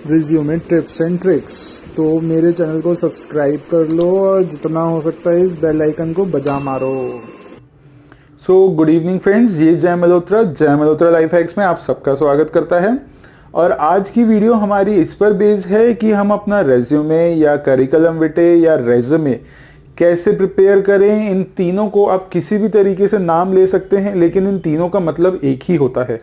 Resume tips and tricks. तो मेरे channel को सब्सक्राइब कर लो और जितना हो सकता है इस बेल आइकन को बजा मारो। गुड इवनिंग फ्रेंड्स, ये जय मल्होत्रा लाइफ हैक्स में आप सबका स्वागत करता है। और आज की वीडियो हमारी इस पर बेस्ड है कि हम अपना रेज्यूमे या करिकुलम विटे या रेज्यूमे कैसे प्रिपेयर करें। इन तीनों को आप किसी भी तरीके से नाम ले सकते हैं, लेकिन इन तीनों का मतलब एक ही होता है।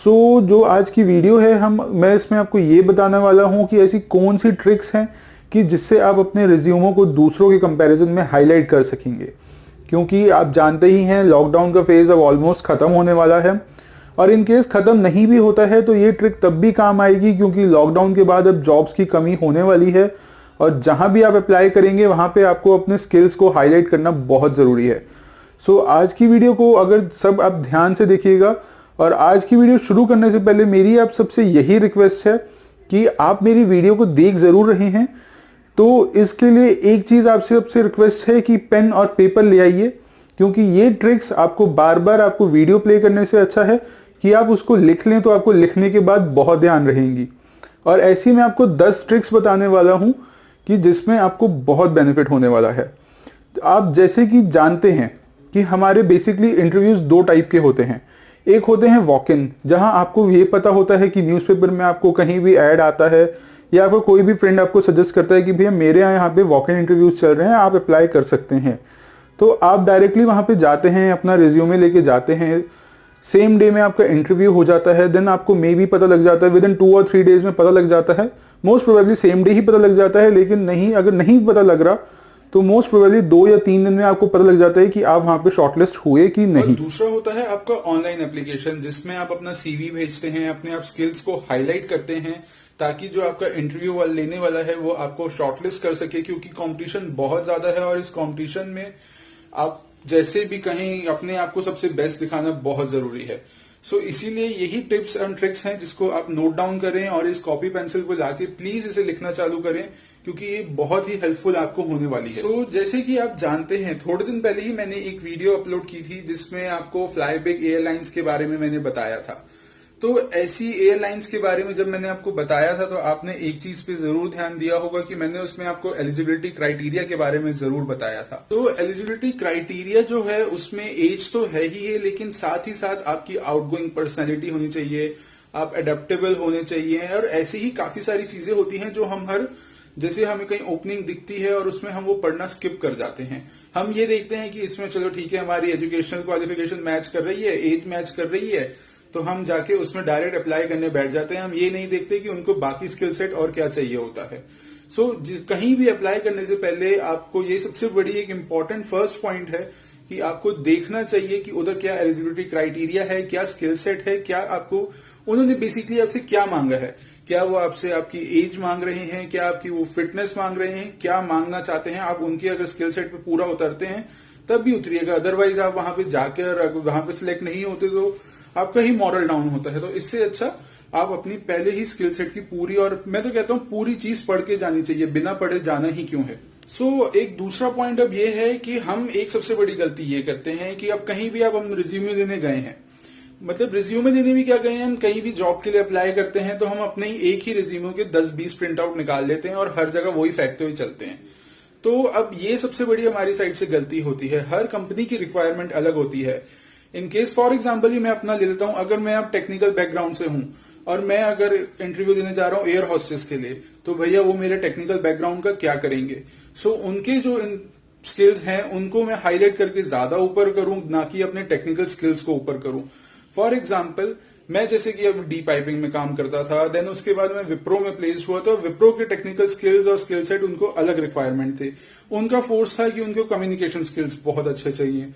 जो आज की वीडियो है मैं इसमें आपको ये बताने वाला हूं कि ऐसी कौन सी ट्रिक्स हैं कि जिससे आप अपने रिज्यूमो को दूसरों के कंपैरिजन में हाईलाइट कर सकेंगे। क्योंकि आप जानते ही हैं लॉकडाउन का फेज अब ऑलमोस्ट खत्म होने वाला है, और इन केस खत्म नहीं भी होता है तो ये ट्रिक तब भी काम आएगी, क्योंकि लॉकडाउन के बाद अब जॉब्स की कमी होने वाली है और जहां भी आप अप्लाई करेंगे वहां पे आपको अपने स्किल्स को हाईलाइट करना बहुत जरूरी है। आज की वीडियो को अगर सब आप ध्यान से देखिएगा। और आज की वीडियो शुरू करने से पहले मेरी आप सबसे यही रिक्वेस्ट है कि आप मेरी वीडियो को देख जरूर रहे हैं, तो इसके लिए एक चीज आपसे सबसे रिक्वेस्ट है कि पेन और पेपर ले आइए, क्योंकि ये ट्रिक्स आपको बार बार आपको वीडियो प्ले करने से अच्छा है कि आप उसको लिख लें, तो आपको लिखने के बाद बहुत ध्यान रहेंगी। और ऐसी मैं आपको 10 ट्रिक्स बताने वाला हूं कि जिसमें आपको बहुत बेनिफिट होने वाला है। आप जैसे कि जानते हैं कि हमारे बेसिकली इंटरव्यूज 2 टाइप के होते हैं। एक होते हैं वॉक इन, जहां आपको ये पता होता है कि न्यूज़पेपर में आपको कहीं भी ऐड आता है या आपको कोई भी फ्रेंड आपको सजेस्ट करता है कि भैया मेरे यहाँ पे वॉक इन इंटरव्यूज चल रहे हैं, आप अप्लाई कर सकते हैं। तो आप डायरेक्टली वहां पे जाते हैं, अपना रिज्यूमे लेके जाते हैं, सेम डे में आपका इंटरव्यू हो जाता है। देन आपको मे भी पता लग जाता है, विद इन 2 और 3 डेज में पता लग जाता है। मोस्ट प्रोबेबली सेम डे ही पता लग जाता है, लेकिन नहीं, अगर नहीं पता लग रहा तो मोस्ट प्रोबेबली 2 या 3 दिन में आपको पता लग जाता है कि आप वहां पे शॉर्टलिस्ट हुए कि नहीं। और दूसरा होता है आपका ऑनलाइन एप्लीकेशन, जिसमें आप अपना सीवी भेजते हैं, अपने आप स्किल्स को हाईलाइट करते हैं, ताकि जो आपका इंटरव्यू लेने वाला है वो आपको शॉर्टलिस्ट कर सके। क्योंकि कंपटीशन बहुत ज्यादा है और इस कंपटीशन में आप जैसे भी कहीं अपने आप को सबसे बेस्ट दिखाना बहुत जरूरी है। इसीलिए यही टिप्स एंड ट्रिक्स हैं जिसको आप नोट डाउन करें और इस कॉपी पेंसिल को लाके प्लीज इसे लिखना चालू करें, क्योंकि ये बहुत ही हेल्पफुल आपको होने वाली है। जैसे कि आप जानते हैं, थोड़े दिन पहले ही मैंने एक वीडियो अपलोड की थी जिसमें आपको फ्लाई बिग एयरलाइंस के बारे में मैंने बताया था। तो ऐसी एयरलाइंस के बारे में जब मैंने आपको बताया था तो आपने एक चीज पे जरूर ध्यान दिया होगा कि मैंने उसमें आपको एलिजिबिलिटी क्राइटेरिया के बारे में जरूर बताया था। तो एलिजिबिलिटी क्राइटेरिया जो है उसमें एज तो है ही है, लेकिन साथ ही साथ आपकी आउटगोइंग पर्सनैलिटी होनी चाहिए, आप एडेप्टेबल होने चाहिए, और ऐसी ही काफी सारी चीजें होती हैं जो जैसे हमें कहीं ओपनिंग दिखती है और उसमें हम वो पढ़ना स्किप कर जाते हैं। हम ये देखते हैं कि इसमें चलो ठीक है, हमारी एजुकेशनल क्वालिफिकेशन मैच कर रही है, एज मैच कर रही है, तो हम जाके उसमें डायरेक्ट अप्लाई करने बैठ जाते हैं। हम ये नहीं देखते कि उनको बाकी स्किल सेट और क्या चाहिए होता है। कहीं भी अप्लाई करने से पहले आपको ये सबसे बड़ी एक इम्पॉर्टेंट फर्स्ट पॉइंट है कि आपको देखना चाहिए कि उधर क्या एलिजिबिलिटी क्राइटेरिया है, क्या स्किल सेट है, क्या आपको उन्होंने बेसिकली आपसे क्या मांगा है। क्या वो आपसे आपकी एज मांग रहे हैं, क्या आपकी वो फिटनेस मांग रहे हैं, क्या मांगना चाहते हैं। आप उनकी अगर स्किल सेट पे पूरा उतरते हैं तब भी उतरिएगा, अदरवाइज आप वहां पे जाकर वहां पे सिलेक्ट नहीं होते तो आपका ही मॉरल डाउन होता है। तो इससे अच्छा आप अपनी पहले ही स्किल सेट की पूरी, और मैं तो कहता हूँ पूरी चीज पढ़ के जानी चाहिए, बिना पढ़े जाना ही क्यों है। एक दूसरा पॉइंट अब ये है कि हम एक सबसे बड़ी गलती ये करते हैं कि अब कहीं भी आप हम रिज्यूमे देने गए हैं, मतलब रिज्यूमे देने भी क्या गए हैं, हम कहीं भी जॉब के लिए अप्लाई करते हैं तो हम अपने ही एक ही रिज्यूमे के 10-20 प्रिंट आउट निकाल लेते हैं और हर जगह वही फेंकते हुए चलते हैं। तो अब ये सबसे बड़ी हमारी साइड से गलती होती है। हर कंपनी की रिक्वायरमेंट अलग होती है। इन केस फॉर एग्जाम्पल ही मैं अपना ले लेता हूं, अगर मैं अब टेक्निकल बैकग्राउंड से हूं और मैं अगर इंटरव्यू देने जा रहा हूं एयर होस्टेस के लिए, तो भैया वो मेरे टेक्निकल बैकग्राउंड का क्या करेंगे। उनके जो स्किल्स हैं उनको मैं हाईलाइट करके ज्यादा ऊपर करूं, ना कि अपने टेक्निकल स्किल्स को ऊपर करूं। फॉर एग्जाम्पल मैं जैसे कि अब डी पाइपिंग में काम करता था, देन उसके बाद मैं विप्रो में प्लेस हुआ, तो विप्रो के टेक्निकल स्किल्स और स्किल सेट उनको अलग रिक्वायरमेंट थे। उनका फोर्स था कि उनको कम्युनिकेशन स्किल्स बहुत अच्छे चाहिए।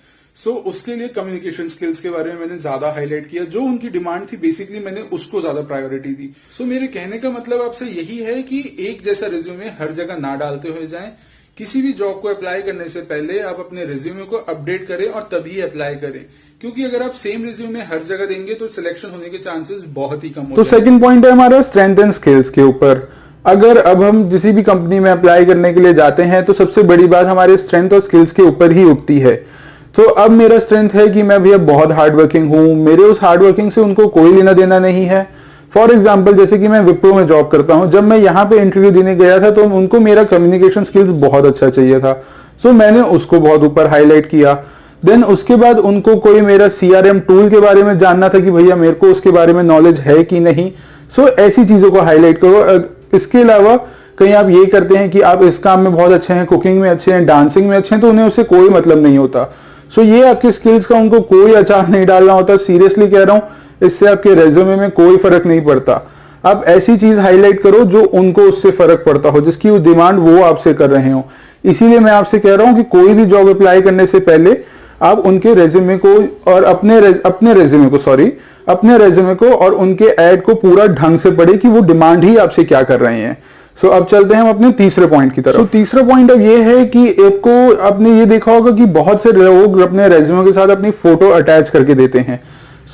उसके लिए कम्युनिकेशन स्किल्स के बारे में मैंने ज्यादा हाईलाइट किया, जो उनकी डिमांड थी बेसिकली मैंने उसको ज्यादा प्रायोरिटी दी। मेरे कहने का मतलब आपसे यही है कि एक जैसा रिज्यूमे हर जगह ना डालते हुए जाएं। किसी भी जॉब को अप्लाई करने से पहले आप अपने रिज्यूमे को अपडेट करें और तभी अप्लाई करें, क्योंकि अगर आप सेम रिज्यूमे हर जगह देंगे तो सिलेक्शन होने के चांसेस बहुत ही कम होते हैं। तो सेकंड पॉइंट है हमारा स्ट्रेंथ एंड स्किल्स के ऊपर। अगर अब हम किसी भी कंपनी में अप्लाई करने के लिए जाते हैं तो सबसे बड़ी बात हमारे स्ट्रेंथ और स्किल्स के ऊपर ही उठती है। तो अब मेरा स्ट्रेंथ है कि मैं भैया बहुत हार्ड वर्किंग हूं, मेरे उस हार्ड वर्किंग से उनको कोई लेना देना नहीं है। फॉर एग्जाम्पल जैसे कि मैं विप्रो में जॉब करता हूं, जब मैं यहाँ पे इंटरव्यू देने गया था तो उनको मेरा कम्युनिकेशन स्किल्स बहुत अच्छा चाहिए था, सो मैंने उसको बहुत ऊपर हाईलाइट किया। देन उसके बाद उनको कोई मेरा CRM टूल के बारे में जानना था कि भैया मेरे को उसके बारे में नॉलेज है कि नहीं, सो ऐसी चीजों को हाईलाइट करो। इसके अलावा कहीं आप ये करते हैं कि आप इस काम में बहुत अच्छे हैं, कुकिंग में अच्छे हैं, डांसिंग में अच्छे हैं, तो उन्हें उससे कोई मतलब नहीं होता। सो ये आपके स्किल्स का उनको कोई अचार नहीं डालना होता, सीरियसली कह रहा हूं, इससे आपके रेज्यूमे में कोई फर्क नहीं पड़ता। आप ऐसी चीज हाईलाइट करो जो उनको उससे फर्क पड़ता हो, जिसकी डिमांड वो आपसे कर रहे हो। इसीलिए मैं आपसे कह रहा हूं कि कोई भी जॉब अप्लाई करने से पहले आप उनके रेज्यूमे को और अपने रेज्यूमे को और उनके ऐड को पूरा ढंग से पढ़े कि वो डिमांड ही आपसे क्या कर रहे हैं। सो अब चलते हैं हम अपने तीसरे पॉइंट की तरफ। तीसरा पॉइंट अब ये है कि आपको आपने ये देखा होगा कि बहुत से लोग अपने रेज्यूमे के साथ अपनी फोटो अटैच करके देते हैं।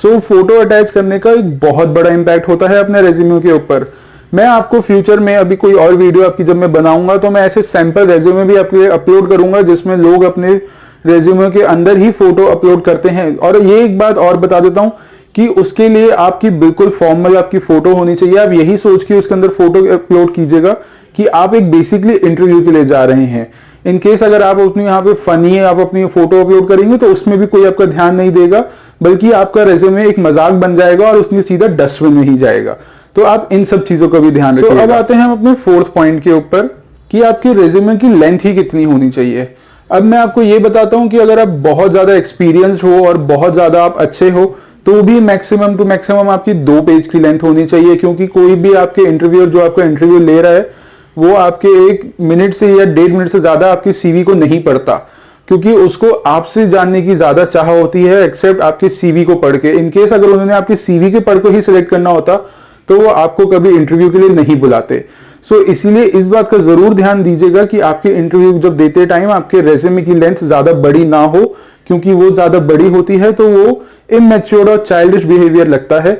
सो फोटो अटैच करने का एक बहुत बड़ा इंपैक्ट होता है अपने रेज्यूमे के ऊपर। मैं आपको फ्यूचर में अभी कोई और वीडियो आपकी जब मैं बनाऊंगा तो मैं ऐसे सैंपल रेज्यूमे भी आपके अपलोड करूंगा जिसमें लोग अपने रेज्यूमे के अंदर ही फोटो अपलोड करते हैं। और ये एक बात और बता देता हूं कि उसके लिए आपकी बिल्कुल फॉर्मल आपकी फोटो होनी चाहिए। आप यही सोच के उसके अंदर फोटो अपलोड कीजिएगा कि आप एक बेसिकली इंटरव्यू के लिए जा रहे हैं। इन केस अगर आप अपनी यहाँ पे फनी आप अपनी फोटो अपलोड करेंगे तो उसमें भी कोई आपका ध्यान नहीं देगा, बल्कि आपका रेज्यूमे एक मजाक बन जाएगा और उसमें सीधा डस्टबिन में ही जाएगा। तो आप इन सब चीजों का भी ध्यान रखिएगा। अब आते हैं हम अपने फोर्थ पॉइंट के ऊपर कि आपके रेज्यूमे की लेंथ ही कितनी होनी चाहिए। अब मैं आपको ये बताता हूं कि अगर आप बहुत ज्यादा एक्सपीरियंस्ड हो और बहुत ज्यादा आप अच्छे हो तो भी मैक्सिमम टू मैक्सिमम आपकी 2 पेज की लेंथ होनी चाहिए, क्योंकि कोई भी आपके इंटरव्यूअर जो आपका इंटरव्यू ले रहा है वो आपके 1 मिनट से या 1.5 मिनट से ज्यादा आपके CV को नहीं पढ़ता, क्योंकि उसको आपसे जानने की ज्यादा चाह होती है एक्सेप्ट आपके CV को पढ़ के। इनकेस अगर उन्होंने आपके CV के पढ़ को ही सिलेक्ट करना होता तो वो आपको कभी इंटरव्यू के लिए नहीं बुलाते। सो इसीलिए इस बात का जरूर ध्यान दीजिएगा कि आपके इंटरव्यू जब देते टाइम आपके रेज्यूमे की लेंथ ज्यादा बड़ी ना हो, क्योंकि वो ज्यादा बड़ी होती है तो वो इमैच्योर और चाइल्डिश बिहेवियर लगता है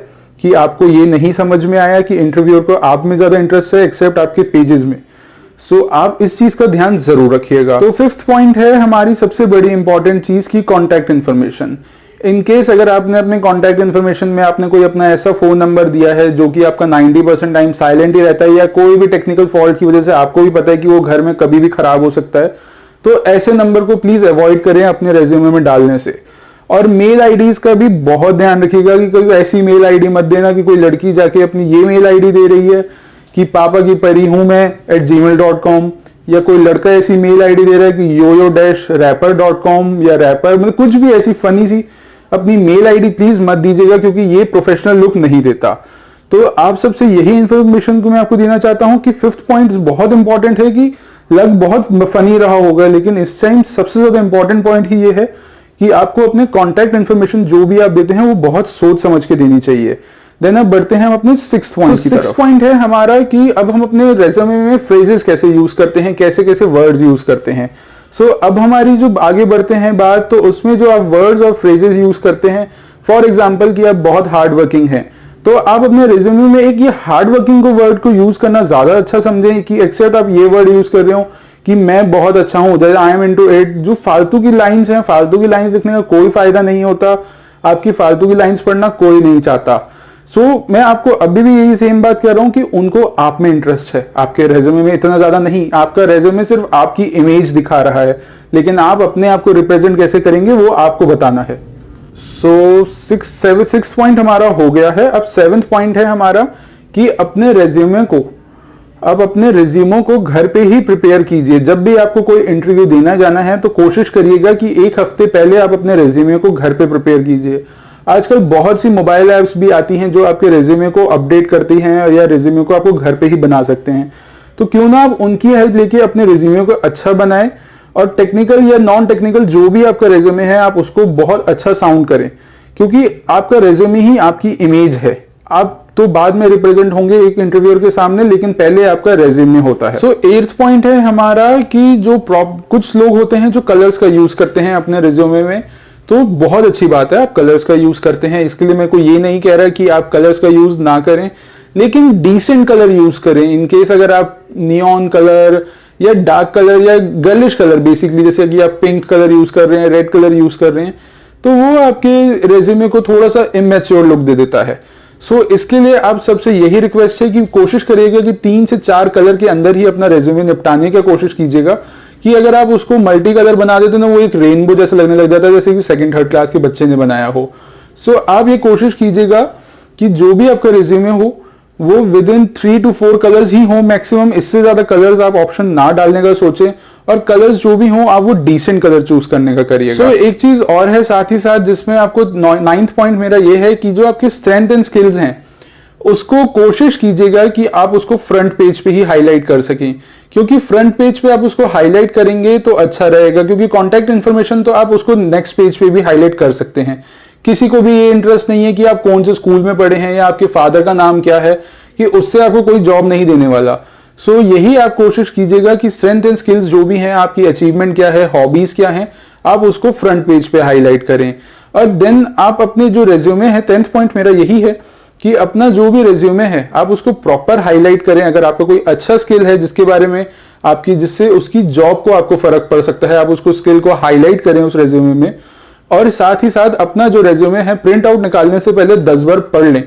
कि आपको ये नहीं समझ में आया कि इंटरव्यूअर को आप में ज्यादा इंटरेस्ट है एक्सेप्ट आपके पेजेस में। सो आप इस चीज का ध्यान जरूर रखिएगा। तो 5th पॉइंट है हमारी सबसे बड़ी इंपॉर्टेंट चीज की कॉन्टैक्ट इन्फॉर्मेशन। इन केस अगर आपने अपने कॉन्टैक्ट इन्फॉर्मेशन में आपने कोई अपना ऐसा फोन नंबर दिया है जो कि आपका 90% टाइम साइलेंट ही रहता है, या कोई भी टेक्निकल फॉल्ट की वजह से आपको भी पता है कि वो घर में कभी भी खराब हो सकता है, तो ऐसे नंबर को प्लीज अवॉइड करें अपने रेज्यूमे में डालने से। और मेल आईडीज का भी बहुत ध्यान रखिएगा कि कोई ऐसी मेल आईडी मत देना कि कोई लड़की जाके अपनी ये मेल आईडी दे रही है कि पापा की परी हूं मैं @gmail.com, या कोई लड़का ऐसी मेल आईडी दे रहा है कि yoyo-rapper.com या रैपर, मतलब कुछ भी ऐसी फनी सी अपनी मेल आईडी प्लीज मत दीजिएगा, क्योंकि ये प्रोफेशनल लुक नहीं देता। तो आप सबसे यही इंफॉर्मेशन को मैं आपको देना चाहता हूं कि 5th पॉइंट बहुत इंपॉर्टेंट है कि लग बहुत फनी रहा होगा, लेकिन इस टाइम सबसे ज्यादा इंपॉर्टेंट पॉइंट ही ये है कि आपको अपने कॉन्टैक्ट इन्फॉर्मेशन जो भी आप देते हैं वो बहुत सोच समझ के देनी चाहिए। देन अब बढ़ते हैं हम अपने 6th पॉइंट की तरफ। 6th पॉइंट है हमारा कि अब हम अपने रेज्यूमे में फ्रेजेस कैसे यूज करते हैं, कैसे कैसे वर्ड्स यूज करते हैं। सो अब हमारी जो आगे बढ़ते हैं बात, तो उसमें जो आप वर्ड्स और फ्रेजेस यूज करते हैं, फॉर एग्जाम्पल कि आप बहुत हार्ड वर्किंग हैं, तो आप अपने रिज्यूमे में एक ये हार्ड वर्किंग को वर्ड को यूज करना ज्यादा अच्छा समझें कि एक्सेप्ट आप ये वर्ड यूज कर रहे हो कि मैं बहुत अच्छा हूं, जैसे आई एम इनटू इट। जो फालतू की लाइंस हैं, फालतू की लाइंस लिखने का कोई फायदा नहीं होता, आपकी फालतू की लाइंस पढ़ना कोई नहीं चाहता। सो मैं आपको अभी भी यही सेम बात कह रहा हूं कि उनको आप में इंटरेस्ट है, आपके रेज्यूमे में इतना ज्यादा नहीं। आपका रेज्यूमे सिर्फ आपकी इमेज दिखा रहा है, लेकिन आप अपने आप को रिप्रेजेंट कैसे करेंगे वो आपको बताना है। सो 6th पॉइंट हमारा हो गया है। अब 7th पॉइंट है हमारा कि अपने रेज्यूमे को अपने रिज्यूमो को घर पे ही प्रिपेयर कीजिए। जब भी आपको कोई इंटरव्यू देना जाना है तो कोशिश करिएगा कि 1 हफ्ते पहले आप अपने रेज्यूमे को घर पे प्रिपेयर कीजिए। आजकल बहुत सी मोबाइल ऐप्स भी आती हैं जो आपके रेज्यूमे को अपडेट करती हैं या रेज्यूमे को आपको घर पे ही बना सकते हैं, तो क्यों ना आप उनकी हेल्प लेके अपने रेज्यूमे को अच्छा बनाएं और टेक्निकल या नॉन टेक्निकल जो भी आपका रेज्यूमे है आप उसको बहुत अच्छा साउंड करें, क्योंकि आपका रेज्यूमे ही आपकी इमेज है। आप तो बाद में रिप्रेजेंट होंगे एक इंटरव्यूअर के सामने, लेकिन पहले आपका रेज्यूमे होता है। 8th पॉइंट है हमारा कि जो कुछ लोग होते हैं जो कलर्स का यूज करते हैं अपने रेज्यूमे में, तो बहुत अच्छी बात है आप कलर्स का यूज करते हैं। इसके लिए मैं कोई ये नहीं कह रहा कि आप कलर्स का यूज ना करें, लेकिन डिसेंट कलर यूज करें। इनकेस अगर आप नियॉन कलर या डार्क कलर या गर्लिश कलर, बेसिकली जैसे कि आप पिंक कलर यूज कर रहे हैं, रेड कलर यूज कर रहे हैं, तो वो आपके रेज्यूमे को थोड़ा सा इमेच्योर लुक दे देता है। सो इसके लिए आप सबसे यही रिक्वेस्ट है कि कोशिश करिएगा कि 3 से 4 कलर के अंदर ही अपना रेज्यूमे निपटाने की कोशिश कीजिएगा, कि अगर आप उसको मल्टी कलर बना देते ना वो एक रेनबो जैसा लगने लग जाता है, जैसे कि 2nd 3rd क्लास के बच्चे ने बनाया हो। सो आप ये कोशिश कीजिएगा कि जो भी आपका रेज्यूमे हो वो विद इन 3 to 4 कलर्स ही हो मैक्सिमम, इससे ज्यादा कलर्स आप ऑप्शन ना डालने का सोचें, और कलर्स जो भी हो आप वो डिसेंट कलर चूज करने का करिएगा। एक चीज और है साथ ही साथ जिसमें आपको 9th पॉइंट मेरा ये है कि जो आपके स्ट्रेंथ एंड स्किल्स हैं उसको कोशिश कीजिएगा कि आप उसको फ्रंट पेज पे ही हाईलाइट कर सकें, क्योंकि फ्रंट पेज पे आप उसको हाईलाइट करेंगे तो अच्छा रहेगा, क्योंकि कॉन्टैक्ट इन्फॉर्मेशन तो आप उसको नेक्स्ट पेज पे भी हाईलाइट कर सकते हैं। किसी को भी ये इंटरेस्ट नहीं है कि आप कौन से स्कूल में पढ़े हैं या आपके फादर का नाम क्या है, कि उससे आपको कोई जॉब नहीं देने वाला। सो यही आप कोशिश कीजिएगा कि स्ट्रेंथ एंड स्किल्स जो भी हैं, आपकी अचीवमेंट क्या है, हॉबीज क्या है, आप उसको फ्रंट पेज पे हाईलाइट करें। और देन आप अपने जो रेज्यूमे है, 10th पॉइंट मेरा यही है कि अपना जो भी रेज्यूमे है आप उसको प्रॉपर हाईलाइट करें। अगर आपका कोई अच्छा स्किल है जिसके बारे में आपकी, जिससे उसकी जॉब को आपको फर्क पड़ सकता है, आप उसको स्किल को हाईलाइट करें उस रेज्यूमे में। और साथ ही साथ अपना जो रेज्यूमे है प्रिंट आउट निकालने से पहले 10 बार पढ़ लें,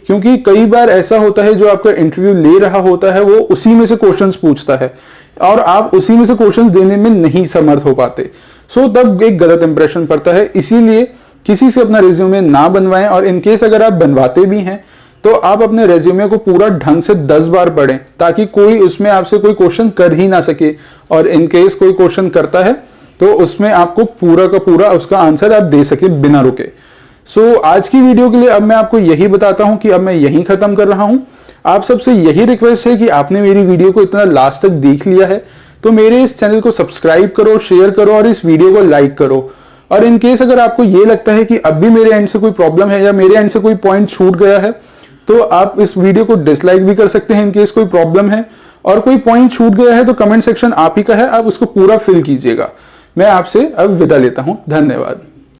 क्योंकि कई बार ऐसा होता है जो आपका इंटरव्यू ले रहा होता है वो उसी में से क्वेश्चंस पूछता है और आप उसी में से क्वेश्चंस देने में नहीं समर्थ हो पाते। सो तब एक गलत इंप्रेशन पड़ता है। इसीलिए किसी से अपना रेज्यूमे ना बनवाएं, और इनकेस अगर आप बनवाते भी हैं तो आप अपने रेज्यूमे को पूरा ढंग से 10 बार पढ़ें, ताकि कोई उसमें आपसे कोई क्वेश्चन कर ही ना सके, और इनकेस कोई क्वेश्चन करता है तो उसमें आपको पूरा का पूरा उसका आंसर आप दे सके बिना रुके। सो आज की वीडियो के लिए अब मैं आपको यही बताता हूं कि अब मैं यहीं खत्म कर रहा हूं। आप सबसे यही रिक्वेस्ट है कि आपने मेरी वीडियो को इतना लास्ट तक देख लिया है तो मेरे इस चैनल को सब्सक्राइब करो, शेयर करो और इस वीडियो को लाइक करो। और इनकेस अगर आपको ये लगता है कि अब भी मेरे एंड से कोई प्रॉब्लम है या मेरे एंड से कोई पॉइंट छूट गया है तो आप इस वीडियो को डिसलाइक भी कर सकते हैं इनकेस कोई प्रॉब्लम है, और कोई पॉइंट छूट गया है तो कमेंट सेक्शन आप ही का है, आप उसको पूरा फिल कीजिएगा। मैं आपसे अब विदा लेता हूं। धन्यवाद।